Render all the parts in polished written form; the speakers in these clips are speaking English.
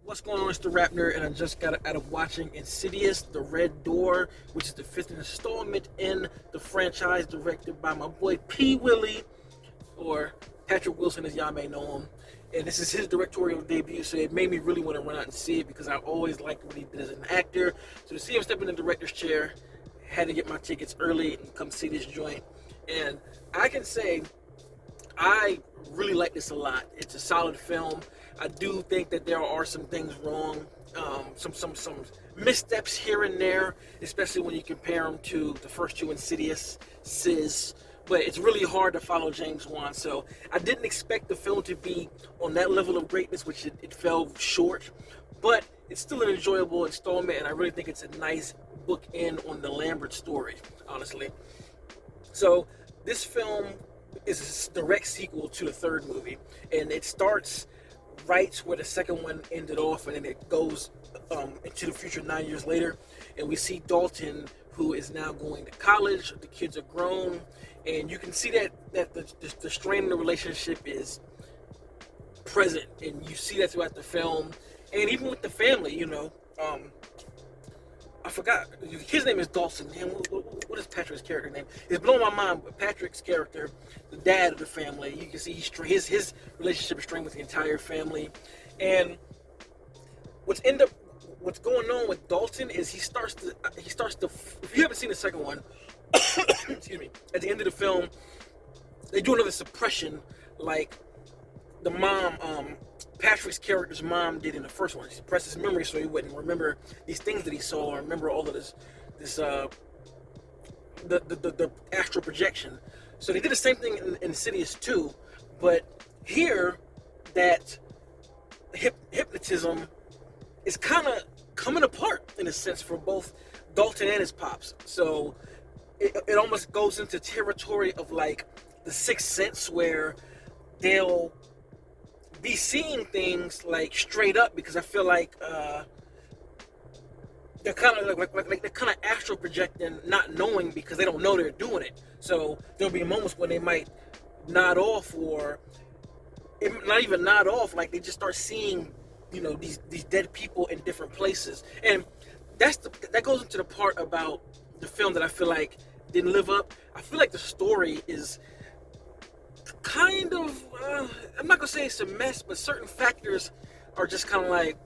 What's going on? It's the RapNerd, and I just got out of watching Insidious, The Red Door, which is the fifth installment in the franchise, directed by my boy P. Willie, or Patrick Wilson, as y'all may know him. And this is his directorial debut, so it made me really want to run out and see it because I always liked what he did as an actor. So to see him step in the director's chair, had to get my tickets early and come see this joint. And I can say I really like this a lot. It's a solid film. I do think that there are some things wrong, some missteps here and there, especially when you compare them to the first two Insidious, but it's really hard to follow James Wan. So I didn't expect the film to be on that level of greatness, which it fell short. But it's still an enjoyable installment, and I really think it's a nice bookend on the Lambert story, honestly. So this film is a direct sequel to the third movie, and it starts right where the second one ended off, and then it goes into the future 9 years later, and we see Dalton, who is now going to college. The kids are grown, and you can see that the strain in the relationship is present, and you see that throughout the film, and even with the family, I forgot. His name is Dawson. Man, what is Patrick's character name? It's blowing my mind. But Patrick's character, the dad of the family, you can see his relationship is strained with the entire family. And what's going on with Dalton is he starts to. If you haven't seen the second one, excuse me. At the end of the film, they do another suppression, like the mom, Patrick's character's mom did in the first one. She suppressed his memory so he wouldn't remember these things that he saw, or remember all of the astral projection. So they did the same thing in Insidious 2, but here that hypnotism is kind of coming apart in a sense for both Dalton and his pops. So it almost goes into territory of like the Sixth Sense, where they'll be seeing things like straight up, because I feel like they're kind of like they're kind of astral projecting, not knowing, because they don't know they're doing it. So there'll be moments when they might nod off, or not even nod off, like they just start seeing, these dead people in different places. And that goes into the part about the film that I feel like didn't live up. I feel like the story is kind of, I'm not gonna say it's a mess, but certain factors are just kind of like,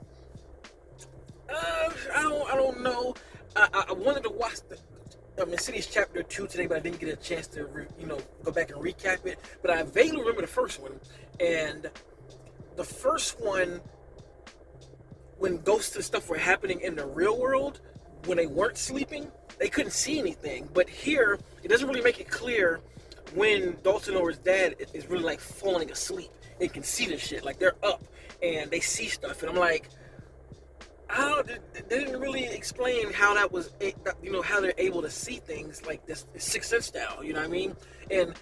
I don't know. I wanted to watch the Insidious Chapter 2 today, but I didn't get a chance to go back and recap it. But I vaguely remember the first one, and the first one, when ghosts and stuff were happening in the real world, when they weren't sleeping, they couldn't see anything. But here, it doesn't really make it clear when Dalton or his dad is really like falling asleep and can see the shit. Like they're up and they see stuff, and I'm like, they didn't really explain how that was, how they're able to see things like this Sixth Sense style. You know what I mean? And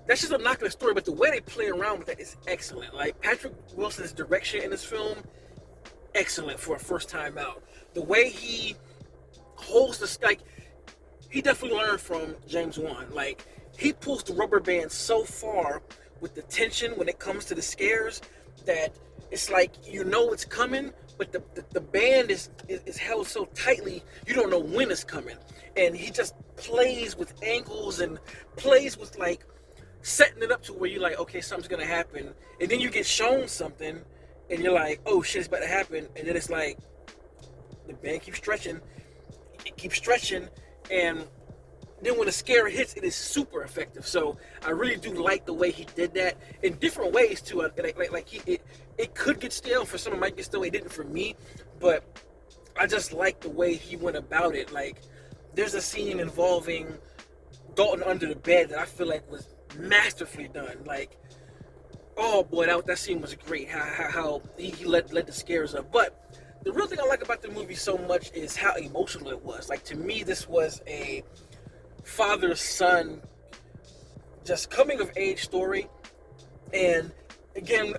that's just a knock on the story, but the way they play around with that is excellent. Like Patrick Wilson's direction in this film, excellent for a first time out. The way he holds he definitely learned from James Wan. Like, he pulls the rubber band so far with the tension when it comes to the scares that it's like it's coming, but the band is held so tightly you don't know when it's coming. And he just plays with angles and plays with like setting it up to where you're like, okay, something's gonna happen, and then you get shown something and you're like, oh shit, it's about to happen, and then it's like the band keeps stretching, it keeps stretching, and then when the scare hits, it is super effective. So I really do like the way he did that in different ways too. It could get stale for some, it might get stale. It didn't for me, but I just like the way he went about it. Like, there's a scene involving Dalton under the bed that I feel like was masterfully done. Like, oh boy, that scene was great. How he led the scares up. But the real thing I like about the movie so much is how emotional it was. Like, to me, this was a father-son just coming of age story. And again,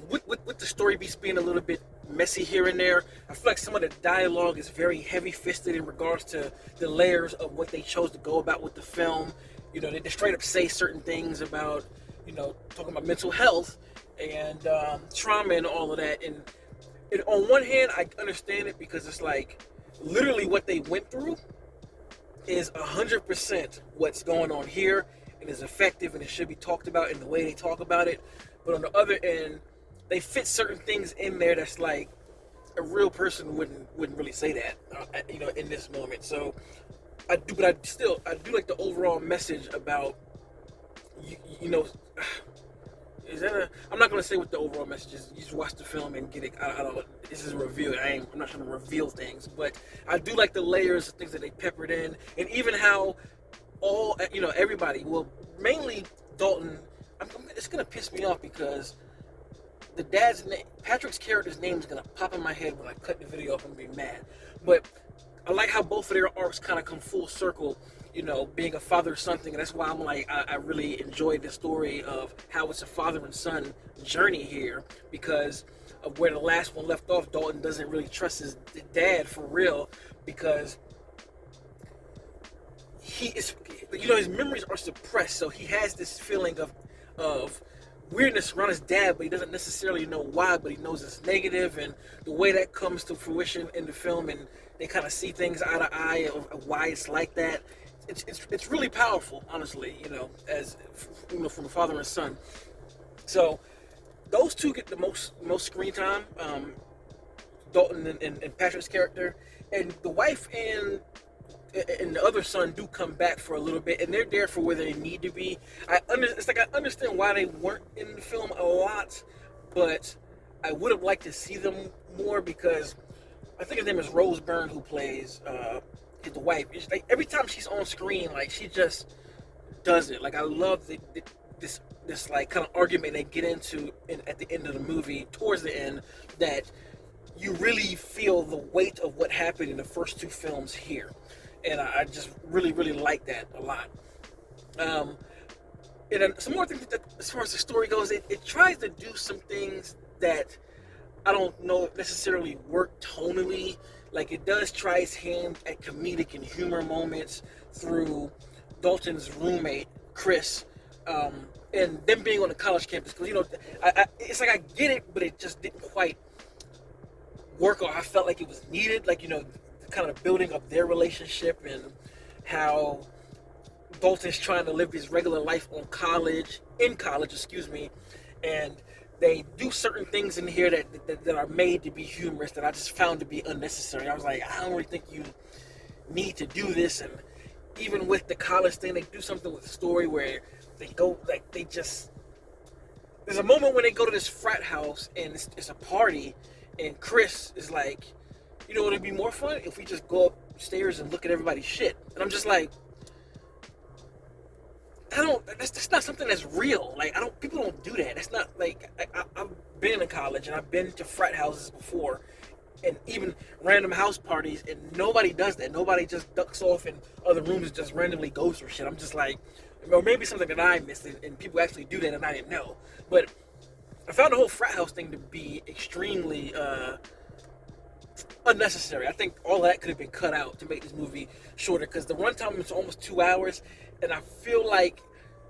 with the story beats being a little bit messy here and there, I feel like some of the dialogue is very heavy-fisted in regards to the layers of what they chose to go about with the film. They straight up say certain things about, talking about mental health and trauma and all of that. And And on one hand, I understand it because it's like literally what they went through is 100% what's going on here, and is effective, and it should be talked about in the way they talk about it. But on the other end, they fit certain things in there that's like a real person wouldn't really say that, in this moment. So I do, but I do like the overall message about you know. Is that a? I'm not gonna say what the overall message is. You just watch the film and get it. I don't. This is a reveal. I'm not trying to reveal things, but I do like the layers of things that they peppered in, and even how everybody. Well, mainly Dalton. It's gonna piss me off because the dad's name, Patrick's character's name, is gonna pop in my head when I cut the video off and be mad. But I like how both of their arcs kind of come full circle. Being a father-son thing, and that's why I'm like, I really enjoyed the story of how it's a father and son journey here, because of where the last one left off. Dalton doesn't really trust his dad for real, because he is, his memories are suppressed, so he has this feeling of weirdness around his dad, but he doesn't necessarily know why, but he knows it's negative, and the way that comes to fruition in the film, and they kind of see things eye to eye of why it's like that. It's really powerful, honestly, as from a father and son. So those two get the most screen time, Dalton and Patrick's character, and the wife and the other son do come back for a little bit, and they're there for where they need to be. It's like I understand why they weren't in the film a lot, but I would have liked to see them more, because I think his name is Rose Byrne, who plays the wife. It's like every time she's on screen, like, she just does it. Like, I love this like kind of argument they get into at the end of the movie, towards the end, that you really feel the weight of what happened in the first two films here, and I just really like that a lot. And then some more things that, as far as the story goes, it tries to do some things that I don't know necessarily work tonally. Like, it does try its hand at comedic and humor moments through Dalton's roommate, Chris, and them being on the college campus. Because, it's like I get it, but it just didn't quite work, or I felt like it was needed. Like, kind of building up their relationship, and how Dalton's trying to live his regular life in college, and they do certain things in here that are made to be humorous that I just found to be unnecessary. I was like, I don't really think you need to do this. And even with the college thing, they do something with the story where they go, like, there's a moment when they go to this frat house, and it's a party, and Chris is like, it'd be more fun if we just go upstairs and look at everybody's shit. And I'm just like, that's not something that's real. Like, people don't do that. That's not, like, I've been in college, and I've been to frat houses before, and even random house parties, and nobody does that. Nobody just ducks off in other rooms and just randomly goes through shit. I'm just like, or maybe something that I missed, and people actually do that and I didn't know. But I found the whole frat house thing to be extremely unnecessary. I think all that could have been cut out to make this movie shorter, because the runtime is almost 2 hours, and I feel like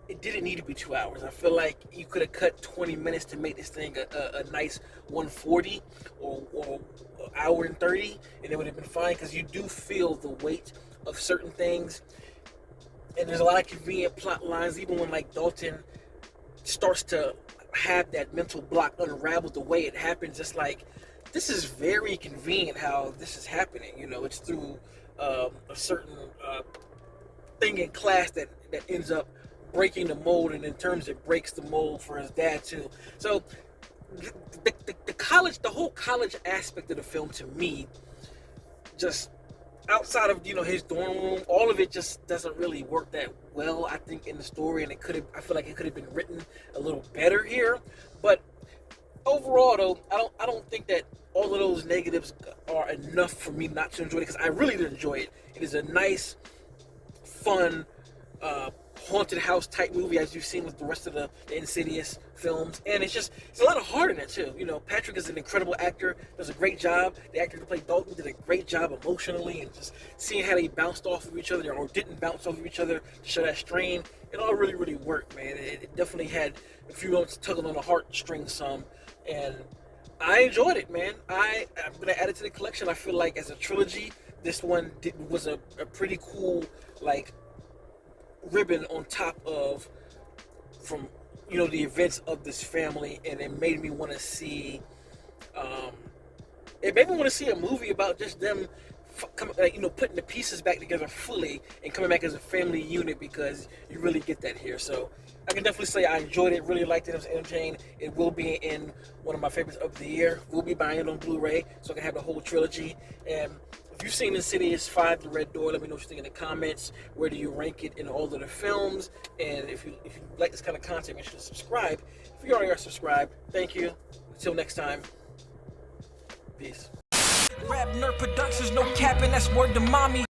it didn't need to be 2 hours. I feel like you could have cut 20 minutes to make this thing a nice 140 or an hour and 30, and it would have been fine, because you do feel the weight of certain things, and there's a lot of convenient plot lines, even when, like, Dalton starts to have that mental block unraveled the way it happens. It's like, this is very convenient how this is happening. It's through a certain thing in class that ends up breaking the mold, and in terms it breaks the mold for his dad too. So the whole college aspect of the film, to me, just outside of his dorm room, all of it just doesn't really work that well, I think, in the story, and I feel like it could have been written a little better here. But overall, though, I don't think that all of those negatives are enough for me not to enjoy it, because I really did enjoy it. It is a nice, fun, haunted house type movie, as you've seen with the rest of the Insidious films, and it's a lot of heart in it too. Patrick is an incredible actor, does a great job. The actor who played Dalton did a great job emotionally, and just seeing how they bounced off of each other or didn't bounce off of each other to show that strain, it all really worked, man. It definitely had a few moments tugging on the heartstrings some, and I enjoyed it, man. I'm gonna add it to the collection. I feel like as a trilogy, this one was a pretty cool like ribbon on top of from the events of this family, and it made me want to see. It made me want to see a movie about just them, putting the pieces back together fully and coming back as a family unit, because you really get that here. So I can definitely say I enjoyed it, really liked it. It was entertaining. It will be in one of my favorites of the year. We'll be buying it on Blu-ray so I can have the whole trilogy. And if you've seen Insidious 5, The Red Door, let me know what you think in the comments. Where do you rank it in all of the films? And if you like this kind of content, make sure to subscribe. If you already are subscribed, thank you. Until next time, peace. RapNerd Productions, no capping, that's word to mommy.